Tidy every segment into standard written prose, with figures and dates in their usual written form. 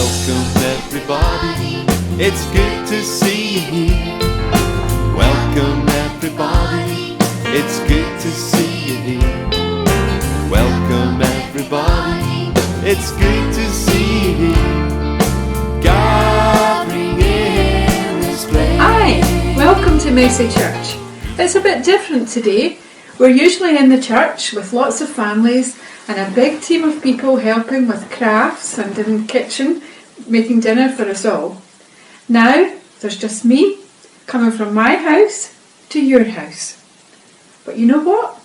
Welcome everybody, it's good to see you here. Welcome everybody, it's good to see you here. Welcome everybody, it's good to see you here. Gathering in this place. Hi, welcome to Messy Church. It's a bit different today. We're usually in the church with lots of families and a big team of people helping with crafts and in the kitchen making dinner for us all. Now there's just me coming from my house to your house. But you know what?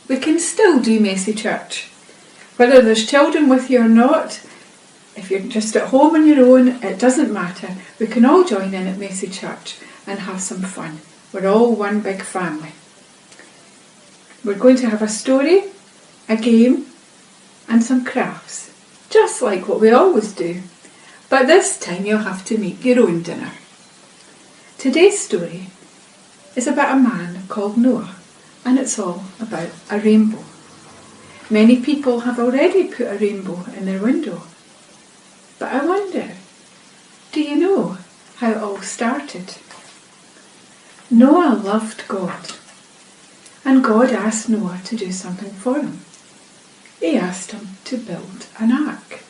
We can still do Messy Church. Whether there's children with you or not, if you're just at home on your own, it doesn't matter. We can all join in at Messy Church and have some fun. We're all one big family. We're going to have a story, a game, and some crafts, just like what we always do. But this time you'll have to make your own dinner. Today's story is about a man called Noah, and it's all about a rainbow. Many people have already put a rainbow in their window. But I wonder, do you know how it all started? Noah loved God, and God asked Noah to do something for him. He asked him to build an ark.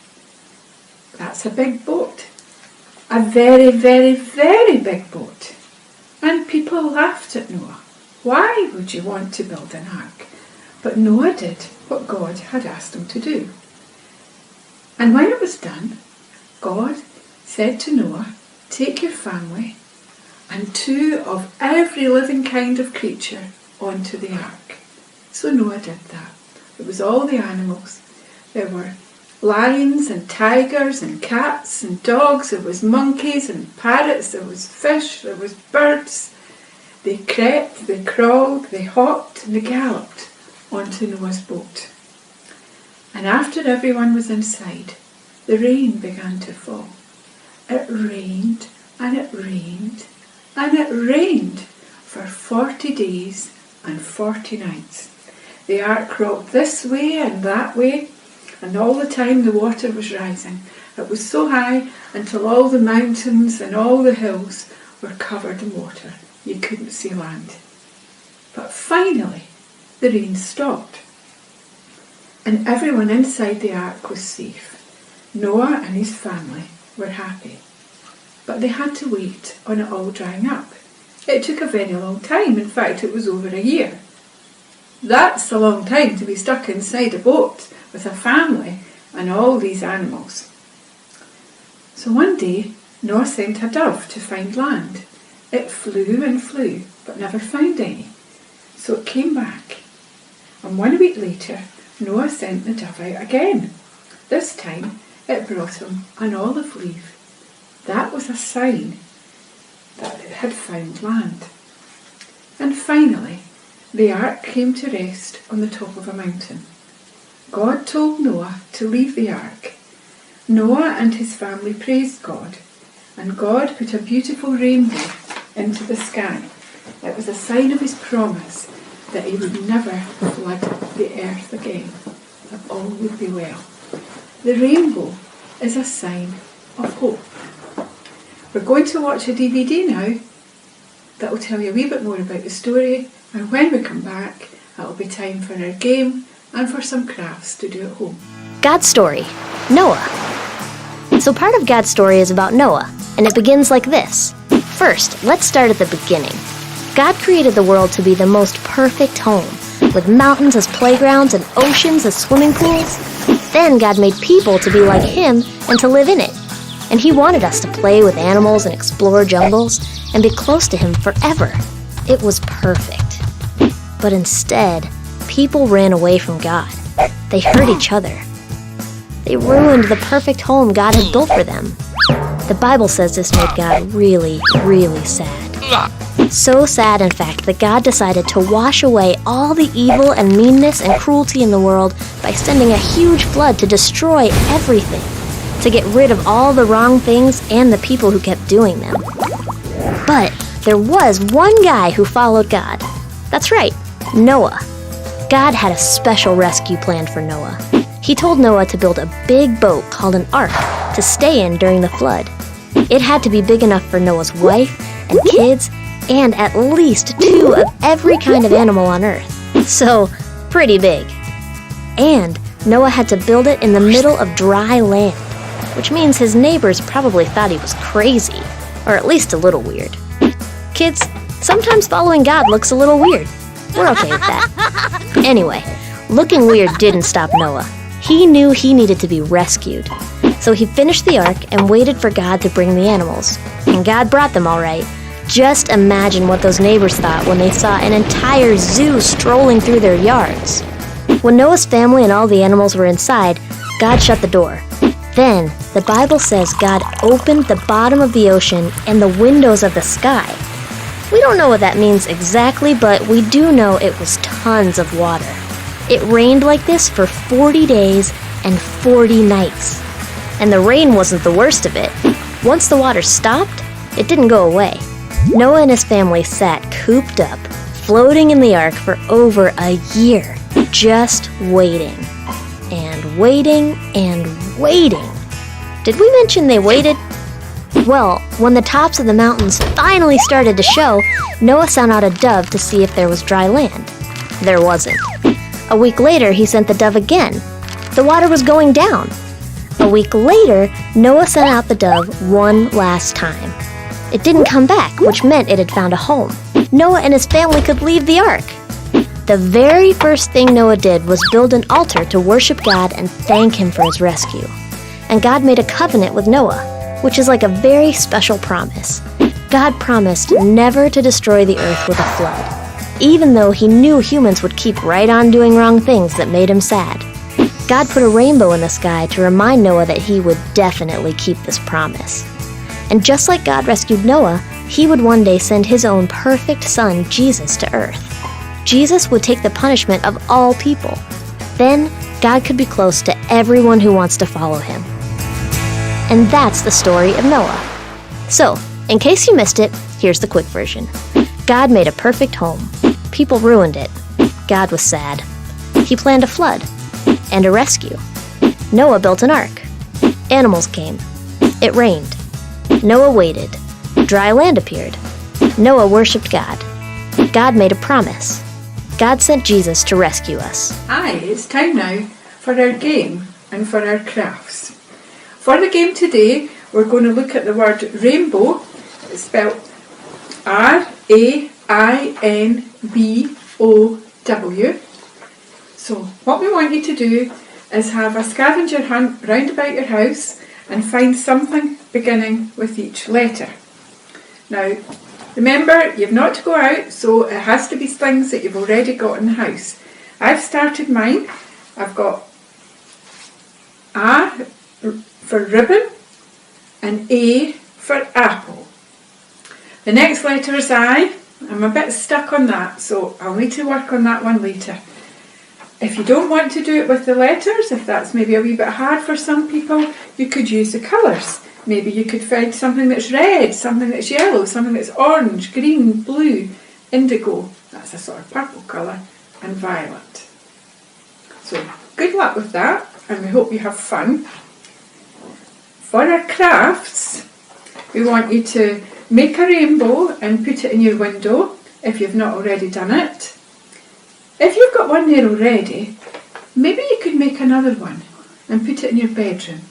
That's a big boat. A very, very, very big boat. And people laughed at Noah. Why would you want to build an ark? But Noah did what God had asked him to do. And when it was done, God said to Noah, take your family and 2 of every living kind of creature onto the ark. So Noah did that. It was all the animals. There were lions and tigers and cats and dogs. There was monkeys and parrots. There was fish. There was birds. They crept, they crawled, they hopped and they galloped onto Noah's boat. And after everyone was inside, the rain began to fall. It rained and it rained and it rained for 40 days and 40 nights. The ark rocked this way and that way, and all the time the water was rising. It was so high until all the mountains and all the hills were covered in water. You couldn't see land. But finally, the rain stopped, and everyone inside the ark was safe. Noah and his family were happy, but they had to wait on it all drying up. It took a very long time. In fact, it was over a year. That's a long time to be stuck inside a boat with a family and all these animals. So one day, Noah sent a dove to find land. It flew and flew, but never found any. So it came back. And 1 week later, Noah sent the dove out again. This time, it brought him an olive leaf. That was a sign that it had found land. And finally, the ark came to rest on the top of a mountain. God told Noah to leave the ark. Noah and his family praised God, and God put a beautiful rainbow into the sky. It was a sign of his promise that he would never flood the earth again, that all would be well. The rainbow is a sign of hope. We're going to watch a DVD now that will tell you a wee bit more about the story, and when we come back, it'll be time for our game and for some crafts to do at home. God's story, Noah. So part of God's story is about Noah, and it begins like this. First, let's start at the beginning. God created the world to be the most perfect home, with mountains as playgrounds and oceans as swimming pools. Then God made people to be like him and to live in it. And he wanted us to play with animals and explore jungles and be close to him forever. It was perfect. But instead, people ran away from God. They hurt each other. They ruined the perfect home God had built for them. The Bible says this made God really, really sad. So sad, in fact, that God decided to wash away all the evil and meanness and cruelty in the world by sending a huge flood to destroy everything, to get rid of all the wrong things and the people who kept doing them. But there was one guy who followed God. That's right, Noah. God had a special rescue plan for Noah. He told Noah to build a big boat called an ark to stay in during the flood. It had to be big enough for Noah's wife and kids and at least 2 of every kind of animal on earth. So, pretty big. And Noah had to build it in the middle of dry land, which means his neighbors probably thought he was crazy, or at least a little weird. Kids, sometimes following God looks a little weird. We're okay with that. Anyway, looking weird didn't stop Noah. He knew he needed to be rescued. So he finished the ark and waited for God to bring the animals. And God brought them all right. Just imagine what those neighbors thought when they saw an entire zoo strolling through their yards. When Noah's family and all the animals were inside, God shut the door. Then, the Bible says God opened the bottom of the ocean and the windows of the sky. We don't know what that means exactly, but we do know it was tons of water. It rained like this for 40 days and 40 nights. And the rain wasn't the worst of it. Once the water stopped, it didn't go away. Noah and his family sat cooped up, floating in the ark for over a year, just waiting. And waiting and waiting. Did we mention they waited? Well, when the tops of the mountains finally started to show, Noah sent out a dove to see if there was dry land. There wasn't. A week later, he sent the dove again. The water was going down. A week later, Noah sent out the dove one last time. It didn't come back, which meant it had found a home. Noah and his family could leave the ark. The very first thing Noah did was build an altar to worship God and thank him for his rescue. And God made a covenant with Noah, which is like a very special promise. God promised never to destroy the earth with a flood, even though he knew humans would keep right on doing wrong things that made him sad. God put a rainbow in the sky to remind Noah that he would definitely keep this promise. And just like God rescued Noah, he would one day send his own perfect son, Jesus, to earth. Jesus would take the punishment of all people. Then, God could be close to everyone who wants to follow him. And that's the story of Noah. So, in case you missed it, here's the quick version. God made a perfect home. People ruined it. God was sad. He planned a flood and a rescue. Noah built an ark. Animals came. It rained. Noah waited. Dry land appeared. Noah worshipped God. God made a promise. God sent Jesus to rescue us. Aye, it's time now for our game and for our crafts. For the game today, we're going to look at the word rainbow. It's spelled R-A-I-N-B-O-W. So what we want you to do is have a scavenger hunt round about your house and find something beginning with each letter. Now, remember, you've not to go out, so it has to be things that you've already got in the house. I've started mine. I've got A for ribbon and A for apple. The next letter is I. I'm a bit stuck on that, so I'll need to work on that one later. If you don't want to do it with the letters, if that's maybe a wee bit hard for some people, you could use the colours. Maybe you could find something that's red, something that's yellow, something that's orange, green, blue, indigo, that's a sort of purple colour, and violet. So good luck with that, and we hope you have fun. For our crafts, we want you to make a rainbow and put it in your window if you've not already done it. If you've got one there already, maybe you could make another one and put it in your bedroom.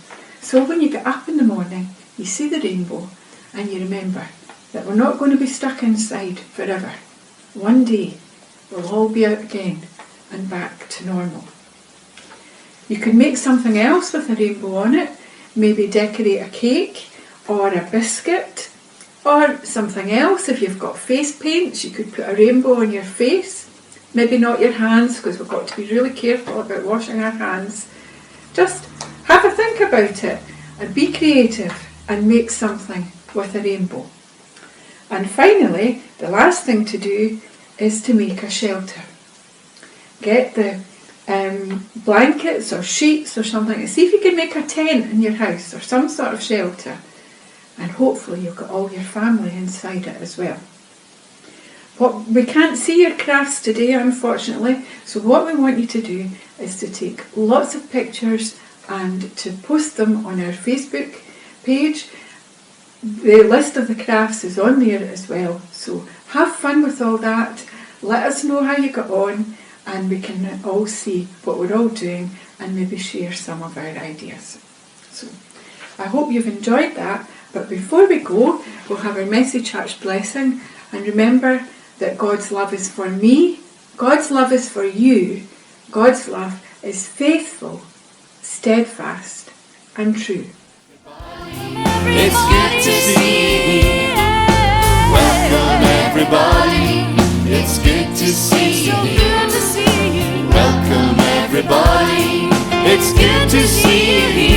So when you get up in the morning, you see the rainbow and you remember that we're not going to be stuck inside forever. One day, we'll all be out again and back to normal. You can make something else with a rainbow on it. Maybe decorate a cake or a biscuit or something else. If you've got face paints, you could put a rainbow on your face. Maybe not your hands, because we've got to be really careful about washing our hands. Just have a think about it and be creative and make something with a rainbow. And finally, the last thing to do is to make a shelter. Get the blankets or sheets or something. See if you can make a tent in your house or some sort of shelter. And hopefully you've got all your family inside it as well. What we can't see your crafts today, unfortunately, so what we want you to do is to take lots of pictures and to post them on our Facebook page. The list of the crafts is on there as well, so have fun with all that. Let us know how you got on, and we can all see what we're all doing and maybe share some of our ideas. So I hope you've enjoyed that, but before we go, we'll have our Messy Church blessing, and remember that God's love is for me, God's love is for you, God's love is faithful, steadfast and true. It's good to see you. Welcome everybody. It's good to see you. Welcome everybody. It's good to see you.